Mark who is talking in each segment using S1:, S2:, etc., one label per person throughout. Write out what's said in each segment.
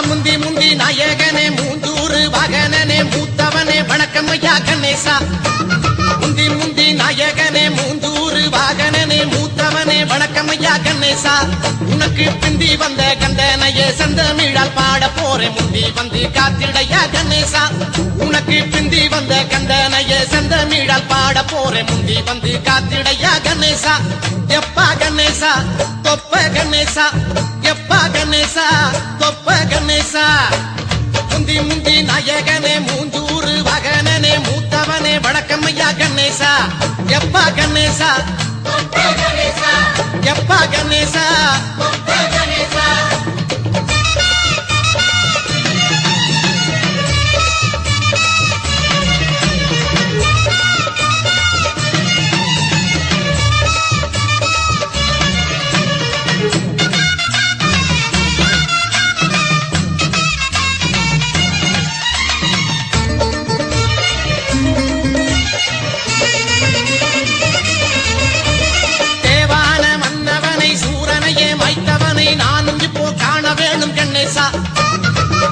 S1: முந்தி முந்தி நாயகனே மூந்தூறு வாகனனே மூத்தவனே வணக்கம் ஐயா கணேசா. முந்தி முந்தி நாயகனே மூந்தூறு வாகனனே மூத்தவனே வணக்கம் ஐயா கணேசா. உனக்கு பிந்தி வந்த கந்தனையே செந்தமிழால் பாட போறேன் முந்தி வந்து காத்திடையா கணேசா. உனக்கு பிந்தி வந்த கந்தனையே செந்தமிழால் பாட போறேன் முந்தி வந்து காத்திடையா கணேசா. எப்பா கணேசா தொப்ப கணேசா, எப்பா கணேசா தொப்ப கணேசா. முந்தி முந்தி நாயகனே மூந்தூறு வாகனனே மூத்தவனே வணக்கம் ஐயா கணேசா. எப்பா கணேசா எப்பா கணேசா.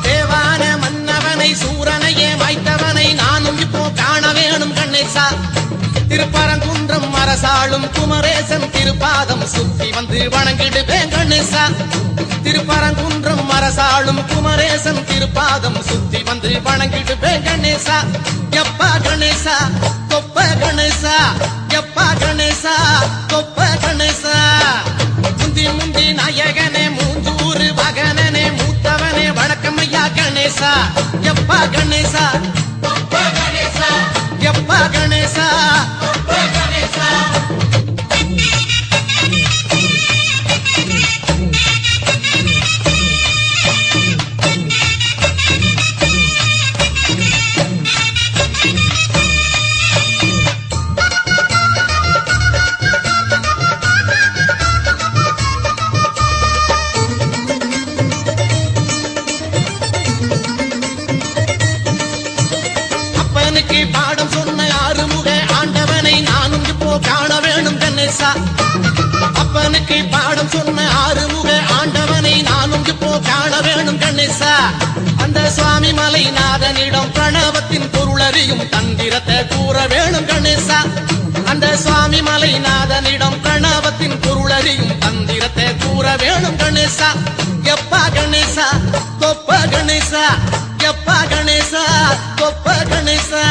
S1: தேவான மன்னவனை சூரனையே வைத்தவனை நானும் இப்போ காண வேணும் கணேசா. திருப்பரங்குன்றம் அரசாளும் குமரேசன் திருப்பாதம் சுத்தி வந்து வணங்கிடுவேன் கணேசா. திருப்பரங்குன்றம் அரசாளும் குமரேசன் திருப்பாதம் சுத்தி வந்து வணங்கிடுவேன் கணேசா. எப்பா கணேசா தொப்ப கணேசா, எப்பா கணேசா தொப்ப கணேசா. முந்தி முந்தி நாயகனே மூந்தூறு வாகனனே மூத்தவனே வணக்கம் ஐயா கணேசா. எப்பா கணேசா எப்பா கணேசா. பாடம் சொன்ன ஆறுமுக ஆண்டவனை நானும் இப்போ காண வேணும் கணேசா. அப்பனுக்கு பாடம் சொன்ன ஆறுமுக ஆண்டவனை நானும் இப்போ காண வேணும் கணேசா. அந்த சுவாமி மலைநாதனிடம் பிரணவத்தின் பொருளறியும் தந்திரத்தை கூற வேணும் கணேசா. அந்த சுவாமி மலைநாதனிடம் பிரணவத்தின் பொருளறியும் தந்திரத்தை கூற வேணும் கணேசா. எப்பா கணேசா தொப்ப கணேசா, எப்பா கணேசா தொப்ப கணேசா.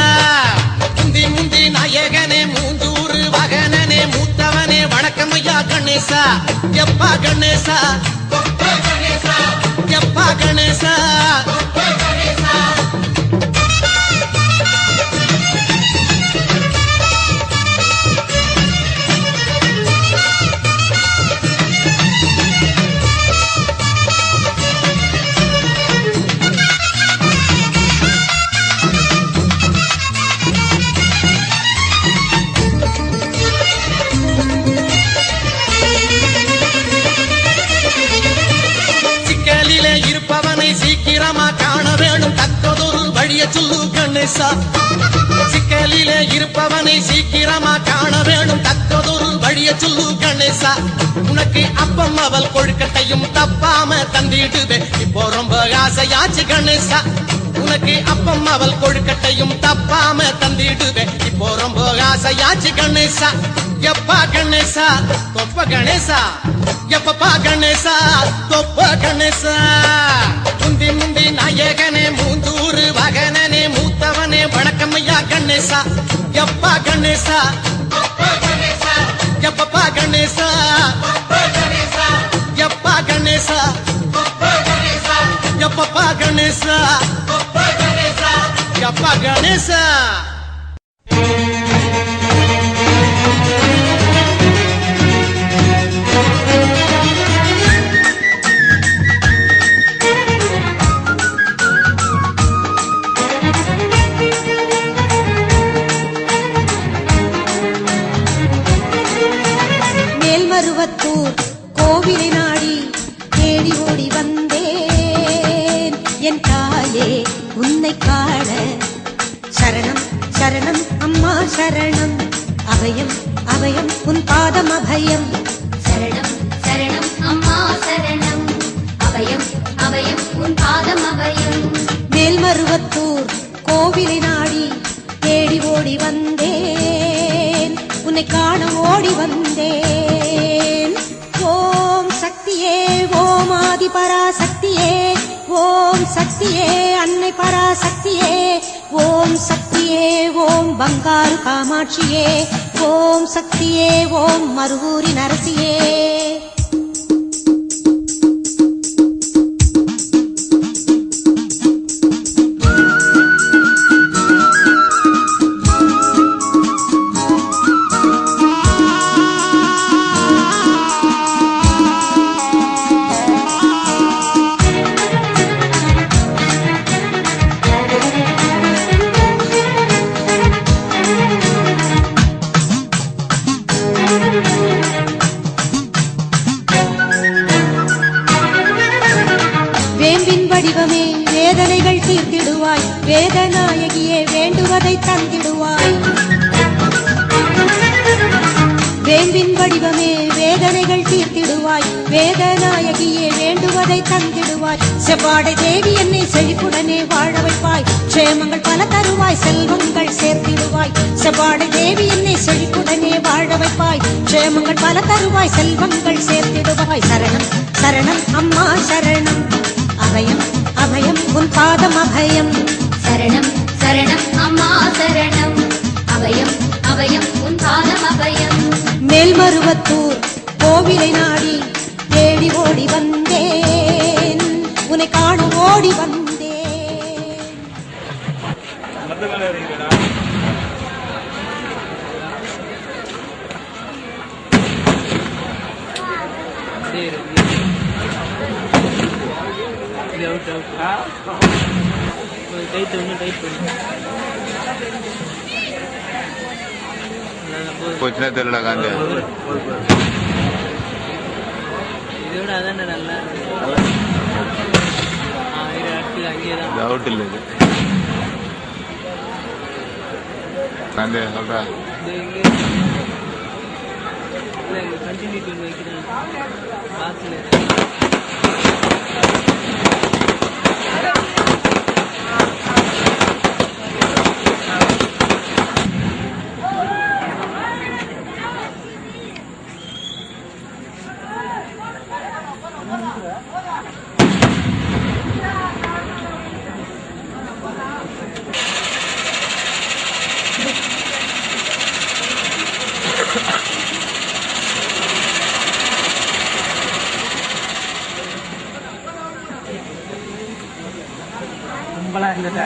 S1: முந்தி முந்தி நாயகனே மூந்தூறு வாகனனே மூத்தவனே வணக்கம் ஐயா கணேசா. எப்பா கணேசா எப்பா கணேசா. இருப்பவனை சீக்கிரமா காண வேணும் தக்கதொரு வழிய சொல்லு கணேசா. சிக்கலிலே இருப்பவனை சீக்கிரமா காண வேணும் தக்கதொரு வழிய சொல்லு கணேசா. உனக்கு அப்பம் அவள் கொழுக்கட்டையும் தப்பாம தந்திடுவே இப்போ ரொம்ப ஆசையாச்சு கணேசா. உனக்கு அப்பம் அவள் கொழுக்கட்டையும் தப்பாம தந்திடுவே இப்போ ரொம்ப ஆசையாச்சு கணேசா. எப்பா கணேசா தொப்ப கணேசா, எப்பப்பா கணேசா தொப்ப கணேசா. முந்தி முந்தி நாயகனே மூந்தூறு வாகனனே மூத்தவனே வணக்கம் ஐயா கணேசா. எப்பா கணேசா எப்பப்பா கணேசா, எப்பா கணேசா எப்பப்பா கணேசா, எப்பா கணேசா.
S2: மேல்மருவத்தூர் கோவிலை நாடி தேடி ஓடி வந்தேன் என் தாயே உன்னை காண. சரணம் சரணம் அம்மா சரணம், அபயம் அபயம் உன் பாதம் அபயம்.
S3: சரணம் சரணம் அம்மா சரணம், அபயம் அபயம் உன் பாதம் அபயம்
S2: மேல்மருவத்தூர் கோவிலை நாடி தேடி ஓடி வந்தேன் உன்னை காண ஓடி வந்தேன் ஓம் சக்தியே ஓம் ஆதி பராசக்தியே ஓம் சக்தியே அன்னை பராசக்தியே ஓம் சக்தியே ஓம் பங்காரு காமாட்சியே ஓம் சக்தியே ஓம் மருவூரின் அரசியே வேம்பின் வடிவமே வேதனைகள் தீர்த்திடுவாய் வேதநாயகியே வேண்டுவதை தந்திடுவாய் வேம்பின் வடிவமே வேதனைகள் தீர்த்திடுவாய் வேதநாயகியே வேண்டுவதை தந்திடுவாய் செவ்வாடை தேவி என்னை செழிப்புடனே வாழ வைப்பாய் க்ஷேமங்கள் பல தருவாய் செல்வங்கள் சேர்த்திடுவாய் செவ்வாடை தேவி என்னை செழிப்புடனே வாழ வைப்பாய் க்ஷேமங்கள் பல தருவாய் செல்வங்கள் சேர்த்திடுவாய் சரணம் சரணம் அம்மா சரணம் அபயம் அபயம் உன் பாதம் அபயம்
S3: சரணம் சரணம் அம்மா சரணம் அபயம் அபயம் உன் பாதம் அபயம்
S2: மேல்மருவத்தூர் கோவிலை நாடி தேடி ஓடி வந்தேன் உன்னை காண ஓடி வந்தேன்
S4: போச்சுன்னா தெரியல காந்தி
S5: இதோட அதான் நல்லா
S4: டவுட் இல்லை இது காந்தி சொல்றா
S5: கண்டினியூ வைக்கிறேன் பாக்ஸில் கும்பலாக இருந்துட்டா